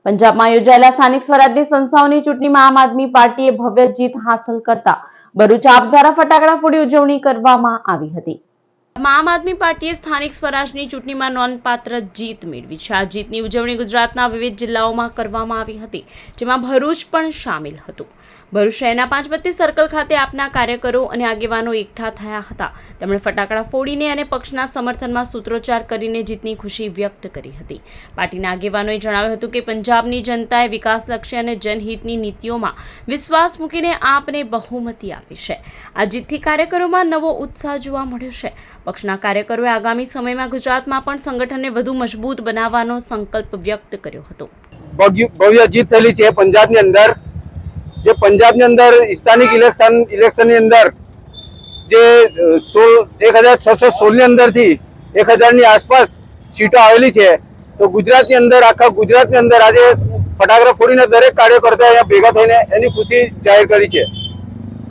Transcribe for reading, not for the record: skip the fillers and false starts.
પંજાબમાં યોજાયેલા સ્થાનિક સ્વરાજની સંસ્થાઓની ચૂંટણીમાં આમ આદમી પાર્ટીએ ભવ્ય જીત હાંસલ કરતા ભરૂચ આપ દ્વારા ફટાકડા ફોડી ઉજવણી કરવામાં આવી હતી। આમ આદમી પાર્ટીએ સ્થાનિક સ્વરાજની ચૂંટણીમાં નોંધપાત્ર જીત મેળવી છે। આ જીતની ઉજવણી ગુજરાતના વિવિધ જિલ્લાઓમાં કરવામાં આવી હતી, જેમાં ભરૂચ પણ સામેલ હતું। ભરૂચ શહેરના પાંચબત્તી સર્કલ ખાતે આપના કાર્યકરો અને આગેવાનો એકઠા થયા હતા। તેમણે ફટાકડા ફોડીને અને પક્ષના સમર્થનમાં સૂત્રોચ્ચાર કરીને જીતની ખુશી વ્યક્ત કરી હતી। પાર્ટીના આગેવાનોએ જણાવ્યું હતું કે પંજાબની જનતાએ વિકાસલક્ષી અને જનહિતની નીતિઓમાં વિશ્વાસ મૂકીને આપને બહુમતી આપી છે। આ જીતથી કાર્યકરોમાં નવો ઉત્સાહ જોવા મળ્યો છે। પક્ષના કાર્યકરોએ આગામી સમયમાં ગુજરાતમાં પણ સંગઠનને વધુ મજબૂત બનાવવાનો સંકલ્પ વ્યક્ત કર્યો હતો। ભવ્ય જીત થયેલી છે પંજાબની અંદર। જે પંજાબની અંદર સ્થાનિક ઇલેક્શનની અંદર જે 1616 ની અંદરથી 1000 ની આસપાસ સીટો આવેલી છે, તો ગુજરાતની અંદર આખા ગુજરાતની અંદર આજે ફટાકડા ફોડીને દરેક કાર્યકર્તા અહીંયા ભેગા થઈને એની ખુશી જાહેર કરી છે।